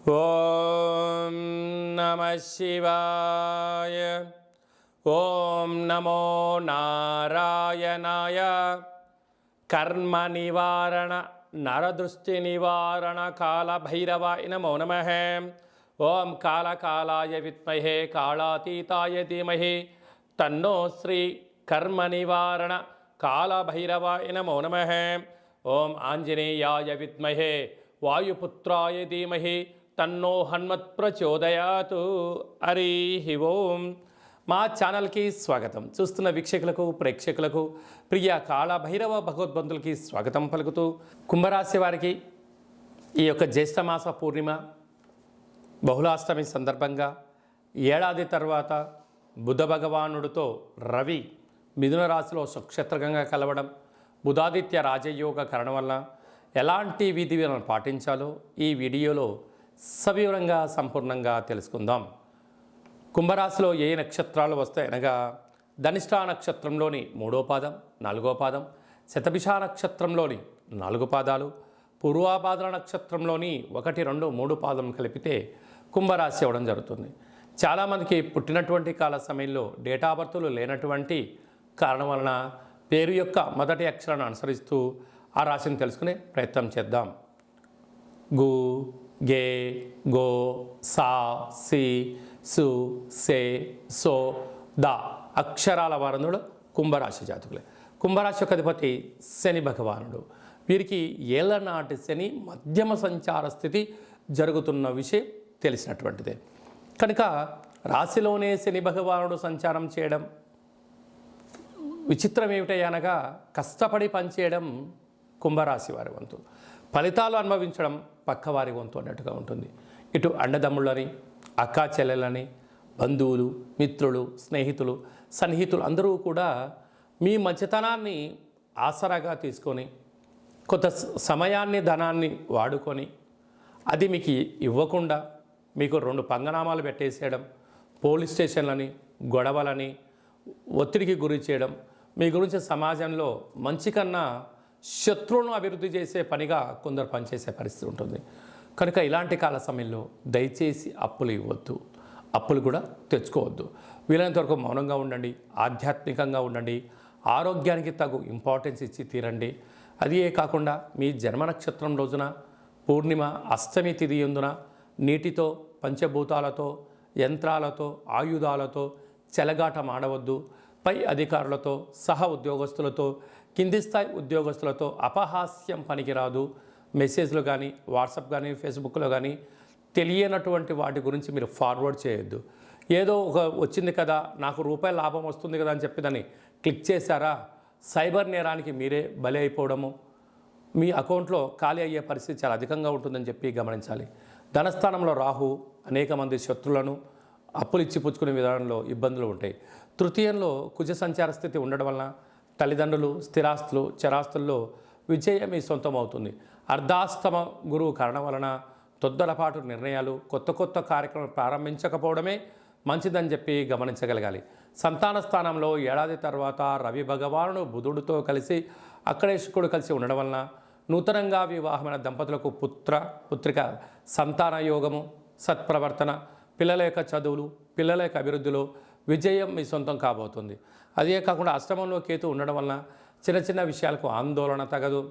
ఓం నమః శివాయ. ఓం నమో నారాయణాయ. కర్మ నివారణ నరదృష్టి నివారణ కాళభైరవాయ నమో నమః. ఓం కాళకాలాయ విద్మహే కాళాతీతాయ ధీమహి తన్నో శ్రీ కర్మ నివారణ కాళభైరవాయ నమో నమః. ఓం ఆంజనేయాయ విద్మహే వాయుపుత్రాయ ధీమహి తన్నో హనుమత్ ప్రచోదయాతు. హరి ఓం. మా ఛానల్కి స్వాగతం. చూస్తున్న వీక్షకులకు ప్రేక్షకులకు ప్రియ కాళభైరవ భగవద్బంధులకి స్వాగతం పలుకుతూ, కుంభరాశి వారికి ఈ యొక్క జ్యేష్ఠమాస పూర్ణిమ బహుళాష్టమి సందర్భంగా ఏడాది తర్వాత బుధ భగవానుడితో రవి మిథున రాశిలో సుక్షేత్రకంగా కలవడం, బుధాదిత్య రాజయోగ కరణం వల్ల ఎలాంటి విధి విధానాలు పాటించాలో ఈ వీడియోలో సవివరంగా సంపూర్ణంగా తెలుసుకుందాం. కుంభరాశిలో ఏ నక్షత్రాలు వస్తాయి అనగా ధనిష్ఠ నక్షత్రంలోని 3వ పాదం, 4వ పాదం, శతభిష నక్షత్రంలోని 4 పాదాలు, పూర్వాభాద్ర నక్షత్రంలోని 1, 2, 3 పాదం కలిపితే కుంభరాశి అవ్వడం జరుగుతుంది. చాలామందికి పుట్టినటువంటి కాల సమయంలో డేటా బర్తులు లేనటువంటి కారణం వలన పేరు యొక్క మొదటి అక్షరాన్ని అనుసరిస్తూ ఆ రాశిని తెలుసుకునే ప్రయత్నం చేద్దాం. గు, గే, గో, సా, సి, సు, సే, సో, ద అక్షరాల వారందుడు కుంభరాశి జాతకులే. కుంభరాశి యొక్క అధిపతి శని భగవానుడు. వీరికి ఏళ్ళనాటి శని మధ్యమ సంచార స్థితి జరుగుతున్న విషయం తెలిసినటువంటిదే. కనుక రాశిలోనే శని భగవానుడు సంచారం చేయడం విచిత్రం ఏమిటనగా కష్టపడి పనిచేయడం కుంభరాశి వారి వంతు, ఫలితాలు అనుభవించడం పక్కవారి వంతు అన్నట్టుగా ఉంటుంది. ఇటు అన్నదమ్ముళ్ళని, అక్కా చెల్లెలని, బంధువులు, మిత్రులు, స్నేహితులు, సన్నిహితులు అందరూ కూడా మీ మంచితనాన్ని ఆసరాగా తీసుకొని కొంత సమయాన్ని, ధనాన్ని వాడుకొని అది మీకు ఇవ్వకుండా మీకు 2 పంగనామాలు పెట్టేసేయడం, పోలీస్ స్టేషన్లని, గొడవలని, ఒత్తిడికి గురి చేయడం, మీ గురించి సమాజంలో మంచి కన్నా శత్రువులను అభివృద్ధి చేసే పనిగా కొందరు పనిచేసే పరిస్థితి ఉంటుంది. కనుక ఇలాంటి కాల సమయంలో దయచేసి అప్పులు ఇవ్వద్దు, అప్పులు కూడా తెచ్చుకోవద్దు. వీలైనంత వరకు మౌనంగా ఉండండి, ఆధ్యాత్మికంగా ఉండండి, ఆరోగ్యానికి తగు ఇంపార్టెన్స్ ఇచ్చి తీరండి. అదే కాకుండా మీ జన్మ నక్షత్రం రోజున పూర్ణిమ అష్టమి తిథి యందున నీటితో, పంచభూతాలతో, యంత్రాలతో, ఆయుధాలతో చెలగాటం ఆడవద్దు. పై అధికారులతో, సహ ఉద్యోగస్తులతో, కింది స్థాయి ఉద్యోగస్తులతో అపహాస్యం పనికిరాదు. మెసేజ్లు కానీ, వాట్సాప్ కానీ, ఫేస్బుక్లో కానీ తెలియనటువంటి వాటి గురించి మీరు ఫార్వర్డ్ చేయొద్దు. ఏదో ఒక వచ్చింది కదా, నాకు రూపాయల లాభం వస్తుంది కదా అని చెప్పి దాన్ని క్లిక్ చేశారా, సైబర్ నేరానికి మీరే బలి అయిపోవడము, మీ అకౌంట్లో ఖాళీ అయ్యే పరిస్థితి చాలా అధికంగా ఉంటుందని చెప్పి గమనించాలి. ధనస్థానంలో రాహు అనేక మంది శత్రులను అప్పులు ఇచ్చి పుచ్చుకునే విధానంలో ఇబ్బందులు ఉంటాయి. తృతీయంలో కుజ సంచార స్థితి ఉండడం వలన తల్లిదండ్రులు, స్థిరాస్తులు, చరాస్తుల్లో విజయం మీ సొంతం అవుతుంది. అర్ధాష్టమ గురువు కారణం వలన తొందరపాటు నిర్ణయాలు, కొత్త కార్యక్రమాలు ప్రారంభించకపోవడమే మంచిదని చెప్పి గమనించగలగాలి. సంతాన స్థానంలో ఏడాది తర్వాత రవి భగవానుడు బుధుడితో కలిసి అక్కడే శుక్రుడు కలిసి ఉండడం వలన నూతనంగా వివాహమైన దంపతులకు పుత్రిక సంతాన యోగము, సత్ప్రవర్తన, పిల్లల యొక్క చదువులు, పిల్లల యొక్క అభివృద్ధిలో విజయం మీ సొంతం కాబోతుంది. అదే కాకుండా అష్టమంలో కేతు ఉండడం వలన చిన్న విషయాలకు ఆందోళన తగదు.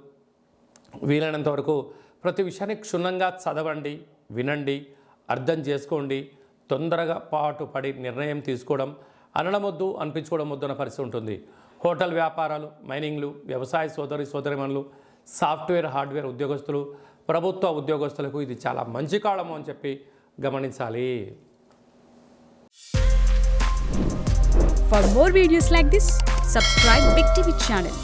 వీలైనంత వరకు ప్రతి విషయాన్ని క్షుణ్ణంగా చదవండి, వినండి, అర్థం చేసుకోండి. తొందరగా పాటుపడి నిర్ణయం తీసుకోవడం, అనడమొద్దు అనిపించుకోవడం వద్దు అన్న పరిస్థితి ఉంటుంది. హోటల్ వ్యాపారాలు, మైనింగ్లు, వ్యవసాయ సోదరిమణులు, సాఫ్ట్వేర్, హార్డ్వేర్ ఉద్యోగస్తులు, ప్రభుత్వ ఉద్యోగస్తులకు ఇది చాలా మంచి కాలము అని చెప్పి గమనించాలి. For more videos like this, subscribe Big TV channel.